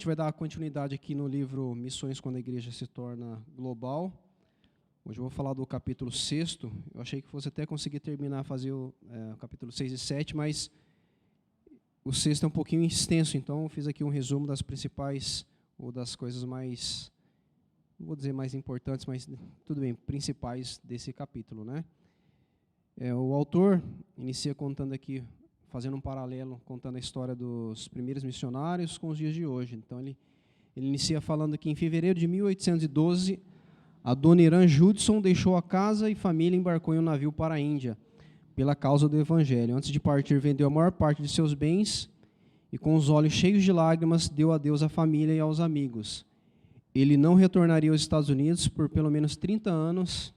gente vai dar continuidade aqui no livro Missões quando a Igreja se torna global. Hoje eu vou falar do capítulo 6º. Eu achei que fosse até conseguir terminar, fazer o capítulo 6 e 7, mas o 6º é um pouquinho extenso, então eu fiz aqui um resumo das principais, ou das coisas mais, não vou dizer mais importantes, mas tudo bem, principais desse capítulo, né? O autor inicia contando aqui, fazendo um paralelo, contando a história dos primeiros missionários com os dias de hoje. Então, ele inicia falando que em fevereiro de 1812, Adoniran Judson deixou a casa e família e embarcou em um navio para a Índia, pela causa do Evangelho. Antes de partir, vendeu a maior parte de seus bens e, com os olhos cheios de lágrimas, deu adeus à família e aos amigos. Ele não retornaria aos Estados Unidos por pelo menos 30 anos,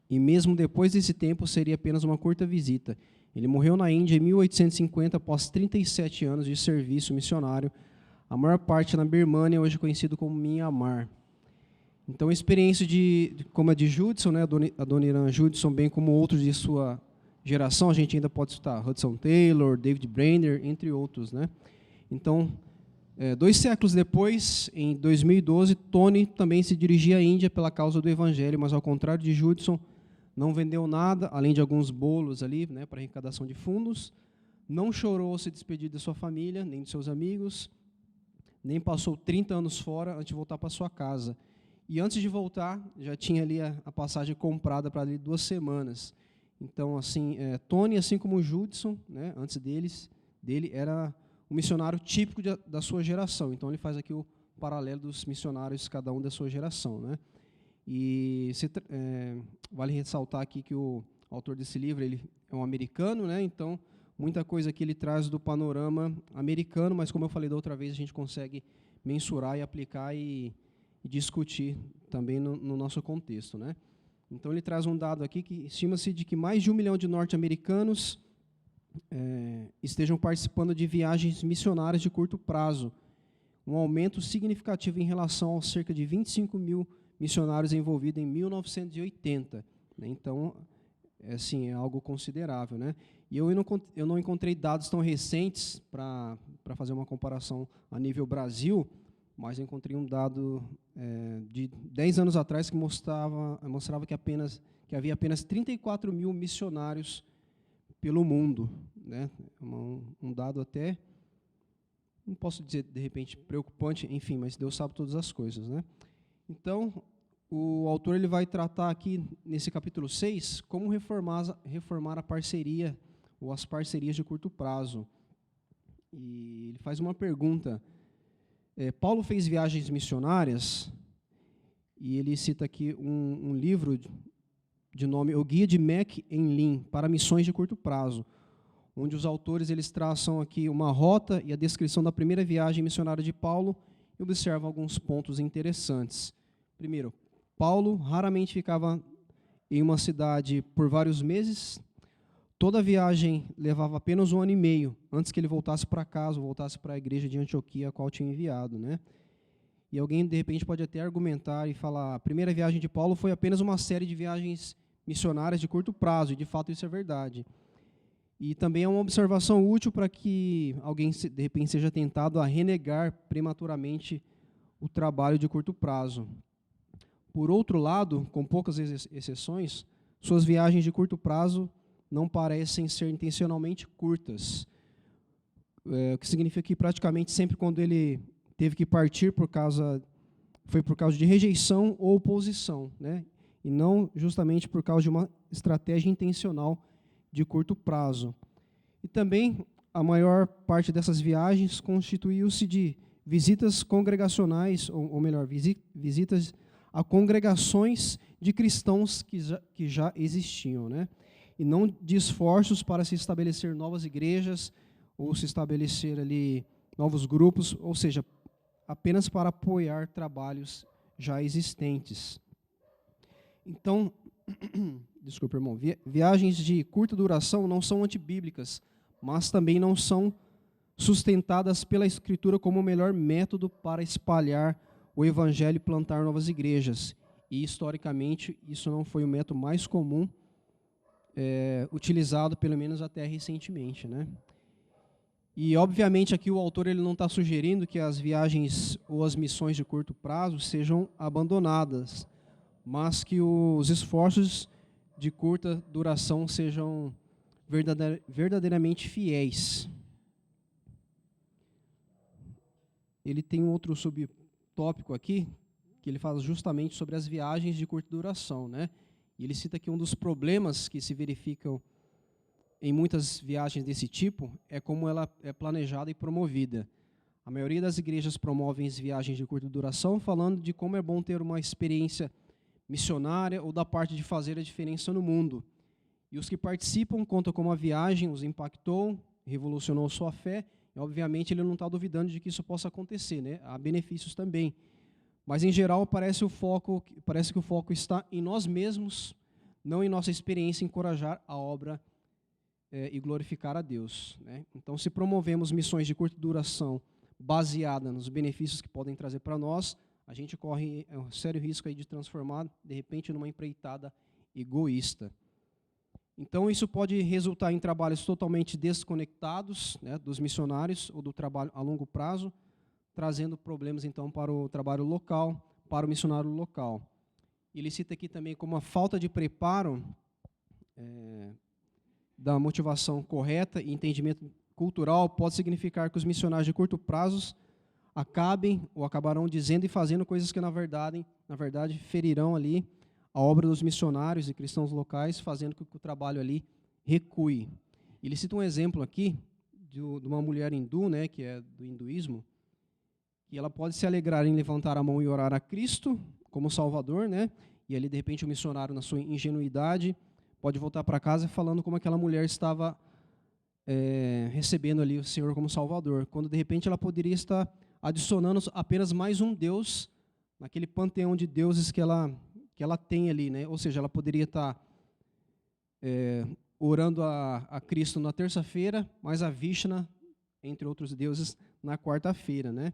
e mesmo depois desse tempo seria apenas uma curta visita. Ele morreu na Índia em 1850, após 37 anos de serviço missionário, a maior parte na Birmânia, hoje conhecido como Myanmar. Então, a experiência como a de Judson, né, Adoniran Judson, bem como outros de sua geração, a gente ainda pode citar Hudson Taylor, David Brainerd, entre outros, né? Então, 2 séculos depois, em 2012, Tony também se dirigia à Índia pela causa do Evangelho, mas, ao contrário de Judson, não vendeu nada, além de alguns bolos ali, né, para arrecadação de fundos, não chorou ao se despedir de sua família, nem de seus amigos, nem passou 30 anos fora antes de voltar para sua casa. E antes de voltar, já tinha ali a passagem comprada para ali 2 semanas. Então, assim, Tony, assim como Judson, né, antes dele era um missionário típico da sua geração. Então, ele faz aqui o paralelo dos missionários, cada um da sua geração, né? E vale ressaltar aqui que o autor desse livro, ele é um americano, né? Então, muita coisa que ele traz do panorama americano, mas, como eu falei da outra vez, a gente consegue mensurar e aplicar e discutir também no nosso contexto, né? Então, ele traz um dado aqui que estima-se de que mais de 1 milhão de norte-americanos estejam participando de viagens missionárias de curto prazo, um aumento significativo em relação aos cerca de 25 mil missionários envolvidos em 1980. Né? Então, assim, é algo considerável, né? E eu não encontrei dados tão recentes para fazer uma comparação a nível Brasil, mas eu encontrei um dado de 10 anos atrás que mostrava que havia apenas 34 mil missionários pelo mundo, né? Um dado até, não posso dizer, de repente, preocupante, enfim, mas Deus sabe todas as coisas, né? Então, o autor ele vai tratar aqui, nesse capítulo 6, como reformar a parceria, ou as parcerias de curto prazo. E ele faz uma pergunta. Paulo fez viagens missionárias, e ele cita aqui um livro de nome O Guia de Mac Enlin para Missões de Curto Prazo, onde os autores eles traçam aqui uma rota e a descrição da primeira viagem missionária de Paulo e observam alguns pontos interessantes. Primeiro, Paulo raramente ficava em uma cidade por vários meses. Toda a viagem levava apenas 1 ano e meio, antes que ele voltasse para casa, ou voltasse para a igreja de Antioquia, a qual tinha enviado, né? E alguém, de repente, pode até argumentar e falar, a primeira viagem de Paulo foi apenas uma série de viagens missionárias de curto prazo, e de fato isso é verdade. E também é uma observação útil para que alguém, de repente, seja tentado a renegar prematuramente o trabalho de curto prazo. Por outro lado, com poucas exceções, suas viagens de curto prazo não parecem ser intencionalmente curtas, o que significa que praticamente sempre quando ele teve que partir foi por causa de rejeição ou oposição, né? E não justamente por causa de uma estratégia intencional de curto prazo. E também a maior parte dessas viagens constituiu-se de visitas congregacionais, ou melhor, visitas a congregações de cristãos que já existiam, né? E não de esforços para se estabelecer novas igrejas ou se estabelecer ali novos grupos, ou seja, apenas para apoiar trabalhos já existentes. Então, desculpa, irmão, viagens de curta duração não são antibíblicas, mas também não são sustentadas pela Escritura como o melhor método para espalhar o Evangelho e plantar novas igrejas. E, historicamente, isso não foi o método mais comum utilizado, pelo menos até recentemente, né? E, obviamente, aqui o autor ele não está sugerindo que as viagens ou as missões de curto prazo sejam abandonadas, mas que os esforços de curta duração sejam verdadeiramente fiéis. Ele tem um outro subtópico aqui, que ele fala justamente sobre as viagens de curta duração, né? E ele cita que um dos problemas que se verificam em muitas viagens desse tipo é como ela é planejada e promovida. A maioria das igrejas promovem as viagens de curta duração falando de como é bom ter uma experiência missionária ou da parte de fazer a diferença no mundo. E os que participam contam como a viagem os impactou, revolucionou sua fé, e obviamente ele não está duvidando de que isso possa acontecer, né? Há benefícios também. Mas, em geral, parece que o foco está em nós mesmos, não em nossa experiência em encorajar a obra e glorificar a Deus, né? Então, se promovemos missões de curta duração baseada nos benefícios que podem trazer para nós, a gente corre um sério risco aí de transformar, de repente, numa empreitada egoísta. Então, isso pode resultar em trabalhos totalmente desconectados, né, dos missionários ou do trabalho a longo prazo, trazendo problemas, então, para o trabalho local, para o missionário local. Ele cita aqui também como a falta de preparo da motivação correta e entendimento cultural pode significar que os missionários de curto prazo acabarão dizendo e fazendo coisas que, na verdade, ferirão ali a obra dos missionários e cristãos locais, fazendo com que o trabalho ali recue. Ele cita um exemplo aqui de uma mulher hindu, né, que é do hinduísmo, que ela pode se alegrar em levantar a mão e orar a Cristo como Salvador, né, e ali, de repente, o missionário, na sua ingenuidade, pode voltar para casa falando como aquela mulher estava recebendo ali o Senhor como Salvador, quando, de repente, ela poderia estar adicionando apenas mais um Deus naquele panteão de deuses que ela tem ali, né? Ou seja, ela poderia estar orando a Cristo na terça-feira, mas a Vishnu, entre outros deuses, na quarta-feira, né?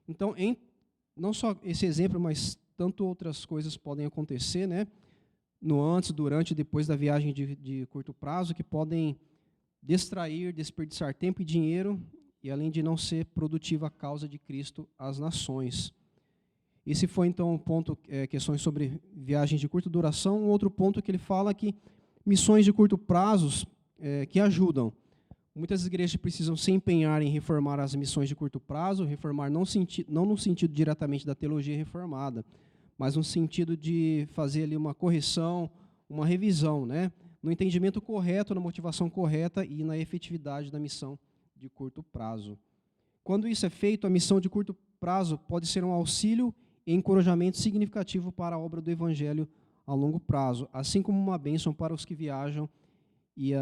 Então, não só esse exemplo, mas tanto outras coisas podem acontecer, né? No antes, durante e depois da viagem de curto prazo, que podem distrair, desperdiçar tempo e dinheiro, e além de não ser produtiva a causa de Cristo às nações. Esse foi, então, um ponto, questões sobre viagens de curta duração. Um outro ponto que ele fala que missões de curto prazo que ajudam. Muitas igrejas precisam se empenhar em reformar as missões de curto prazo, reformar não no sentido diretamente da teologia reformada, mas no sentido de fazer ali uma correção, uma revisão, né? No entendimento correto, na motivação correta e na efetividade da missão de curto prazo. Quando isso é feito, a missão de curto prazo pode ser um auxílio e encorajamento significativo para a obra do Evangelho a longo prazo, assim como uma bênção para os que viajam e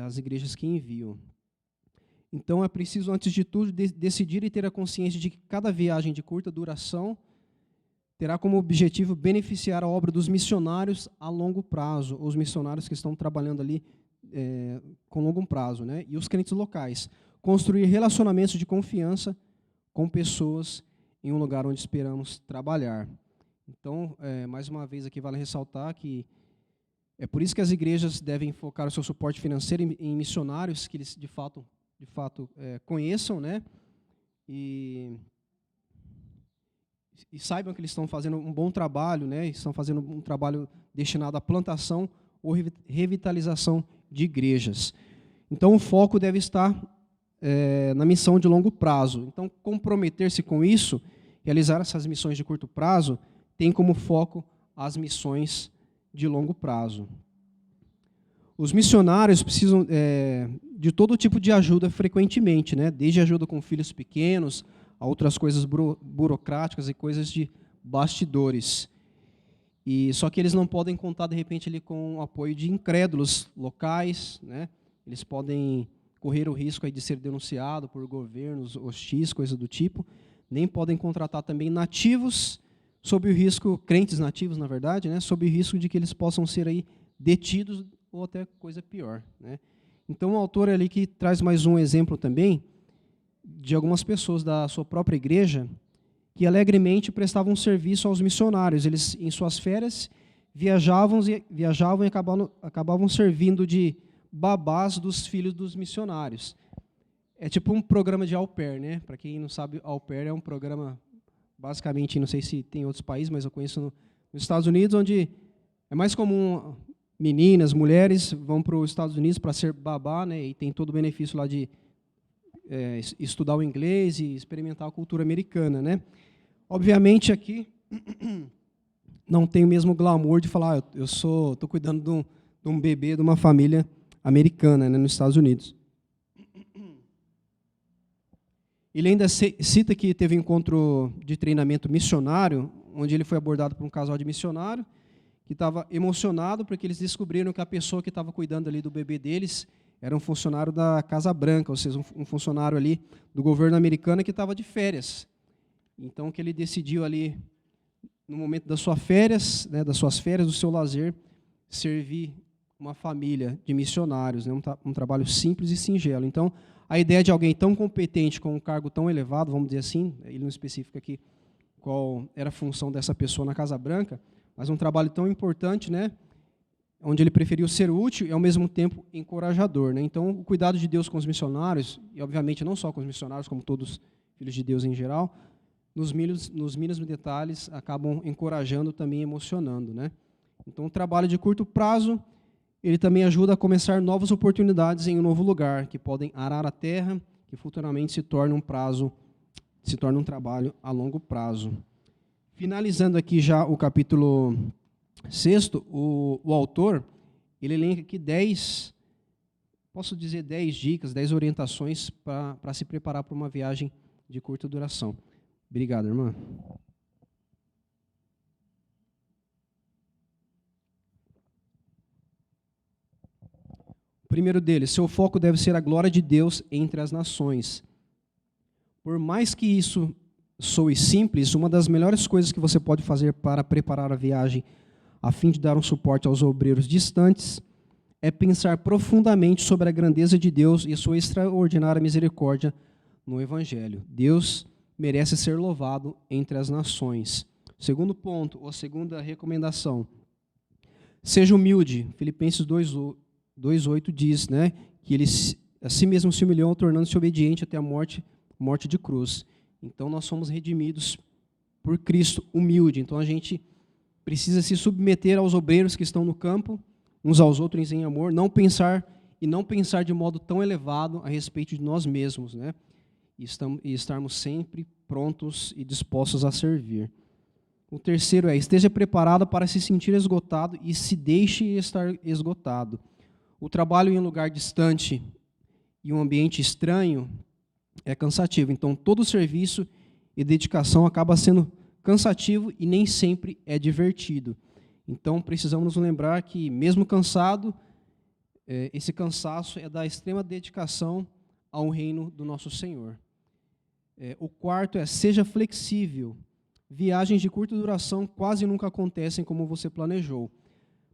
as igrejas que enviam. Então, é preciso, antes de tudo, decidir e ter a consciência de que cada viagem de curta duração terá como objetivo beneficiar a obra dos missionários a longo prazo, os missionários que estão trabalhando ali com longo prazo, né? E os crentes locais. Construir relacionamentos de confiança com pessoas em um lugar onde esperamos trabalhar. Então, mais uma vez aqui vale ressaltar que é por isso que as igrejas devem focar o seu suporte financeiro em missionários que eles de fato conheçam, né? E saibam que eles estão fazendo um bom trabalho, né? Estão fazendo um trabalho destinado à plantação ou revitalização de igrejas. Então, o foco deve estar na missão de longo prazo. Então, comprometer-se com isso, realizar essas missões de curto prazo, tem como foco as missões de longo prazo. Os missionários precisam de todo tipo de ajuda frequentemente, né? Desde ajuda com filhos pequenos, a outras coisas burocráticas e coisas de bastidores. Só que eles não podem contar, de repente, ali, com o apoio de incrédulos locais, né? Eles podem correr o risco aí de ser denunciado por governos hostis, coisa do tipo. Nem podem contratar também nativos, sob o risco, crentes nativos, na verdade, né? Sob o risco de que eles possam ser aí detidos ou até coisa pior, né? Então, o autor ali que traz mais um exemplo também de algumas pessoas da sua própria igreja que alegremente prestavam serviço aos missionários. Eles, em suas férias, viajavam e acabavam servindo de babás dos filhos dos missionários. É tipo um programa de au pair, né? Para quem não sabe, au pair é um programa, basicamente, não sei se tem em outros países, mas eu conheço nos Estados Unidos, onde é mais comum meninas, mulheres vão para os Estados Unidos para ser babá, né? E tem todo o benefício lá de estudar o inglês e experimentar a cultura americana, né? Obviamente aqui não tem o mesmo glamour de falar, eu estou cuidando de um bebê de uma família americana, né, nos Estados Unidos. Ele ainda cita que teve um encontro de treinamento missionário, onde ele foi abordado por um casal de missionário, que estava emocionado porque eles descobriram que a pessoa que estava cuidando ali do bebê deles era um funcionário da Casa Branca, ou seja, um funcionário ali do governo americano que estava de férias. Então, que ele decidiu ali, no momento das suas férias, né, do seu lazer, servir uma família de missionários, né, um trabalho simples e singelo. Então, a ideia de alguém tão competente, com um cargo tão elevado, vamos dizer assim, ele não especifica aqui qual era a função dessa pessoa na Casa Branca, mas um trabalho tão importante, né, onde ele preferiu ser útil e, ao mesmo tempo, encorajador, né? Então, o cuidado de Deus com os missionários, e, obviamente, não só com os missionários, como todos os filhos de Deus em geral, nos mínimos detalhes, acabam encorajando, também emocionando, né? Então, o trabalho de curto prazo, ele também ajuda a começar novas oportunidades em um novo lugar, que podem arar a terra, que futuramente se torna um trabalho a longo prazo. Finalizando aqui já o capítulo 6, o autor, ele elenca aqui 10 dicas, 10 orientações para se preparar para uma viagem de curta duração. Obrigado, irmã. O primeiro deles, seu foco deve ser a glória de Deus entre as nações. Por mais que isso soe simples, uma das melhores coisas que você pode fazer para preparar a viagem a fim de dar um suporte aos obreiros distantes é pensar profundamente sobre a grandeza de Deus e sua extraordinária misericórdia no Evangelho. Deus merece ser louvado entre as nações. Segundo ponto, ou segunda recomendação, seja humilde. Filipenses 2:8 diz, né, que ele a si mesmo se humilhou, tornando-se obediente até a morte de cruz. Então, nós somos redimidos por Cristo, humilde. Então, a gente precisa se submeter aos obreiros que estão no campo, uns aos outros em amor, não pensar de modo tão elevado a respeito de nós mesmos, né? E estarmos sempre prontos e dispostos a servir. O terceiro é, esteja preparado para se sentir esgotado e se deixe estar esgotado. O trabalho em um lugar distante e um ambiente estranho é cansativo. Então, todo serviço e dedicação acaba sendo cansativo e nem sempre é divertido. Então, precisamos nos lembrar que, mesmo cansado, esse cansaço é da extrema dedicação ao reino do nosso Senhor. O quarto é, seja flexível. Viagens de curta duração quase nunca acontecem como você planejou.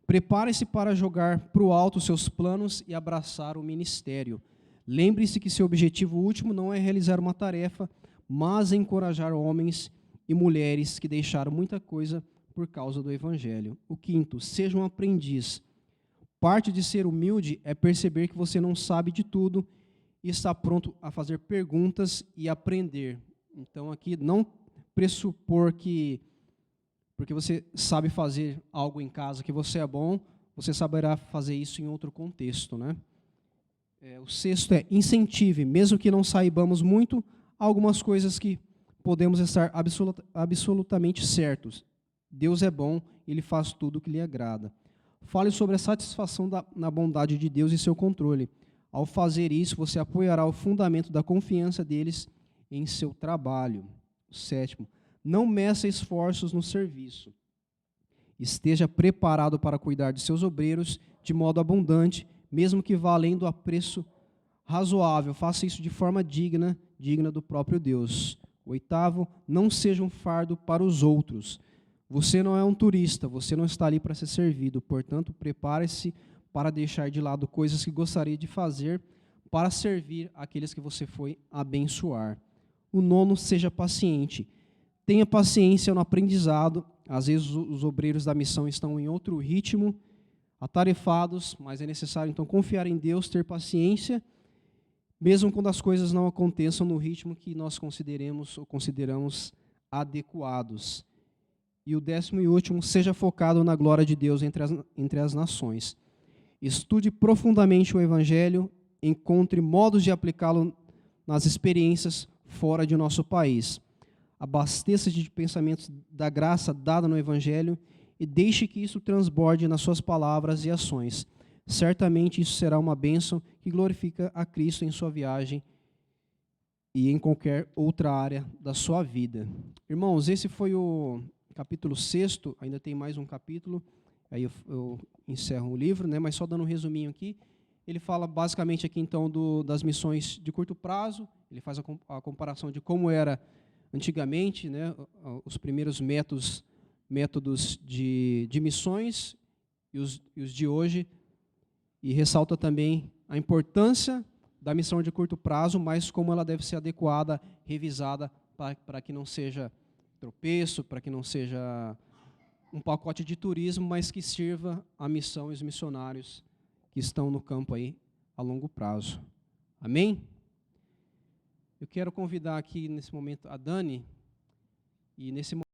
Prepare-se para jogar para o alto seus planos e abraçar o ministério. Lembre-se que seu objetivo último não é realizar uma tarefa, mas encorajar homens e mulheres que deixaram muita coisa por causa do Evangelho. O quinto, seja um aprendiz. Parte de ser humilde é perceber que você não sabe de tudo e está pronto a fazer perguntas e aprender. Então, aqui, não pressupor que, porque você sabe fazer algo em casa que você é bom, você saberá fazer isso em outro contexto, né? O sexto é, incentive, mesmo que não saibamos muito, algumas coisas que podemos estar absolutamente certos. Deus é bom, Ele faz tudo o que lhe agrada. Fale sobre a satisfação na bondade de Deus e seu controle. Ao fazer isso, você apoiará o fundamento da confiança deles em seu trabalho. Sétimo, não meça esforços no serviço. Esteja preparado para cuidar de seus obreiros de modo abundante, mesmo que vá além do apreço razoável. Faça isso de forma digna do próprio Deus. Oitavo, não seja um fardo para os outros. Você não é um turista, você não está ali para ser servido. Portanto, prepare-se para deixar de lado coisas que gostaria de fazer para servir aqueles que você foi abençoar. O nono, seja paciente. Tenha paciência no aprendizado. Às vezes os obreiros da missão estão em outro ritmo, atarefados, mas é necessário então confiar em Deus, ter paciência, mesmo quando as coisas não aconteçam no ritmo que nós consideramos adequados. E o 10º e último, seja focado na glória de Deus entre as nações. Estude profundamente o Evangelho, encontre modos de aplicá-lo nas experiências fora de nosso país. Abasteça-se de pensamentos da graça dada no Evangelho e deixe que isso transborde nas suas palavras e ações. Certamente isso será uma bênção que glorifica a Cristo em sua viagem e em qualquer outra área da sua vida. Irmãos, esse foi o capítulo 6º, ainda tem mais um capítulo, aí eu encerro o livro, né? Mas só dando um resuminho aqui, ele fala basicamente aqui então das missões de curto prazo, ele faz a comparação de como era antigamente, né, os primeiros métodos de missões e os de hoje, e ressalta também a importância da missão de curto prazo, mas como ela deve ser adequada, revisada, para que não seja tropeço, para que não seja um pacote de turismo, mas que sirva a missão e os missionários que estão no campo aí a longo prazo. Amém? Eu quero convidar aqui nesse momento a Dani, e nesse momento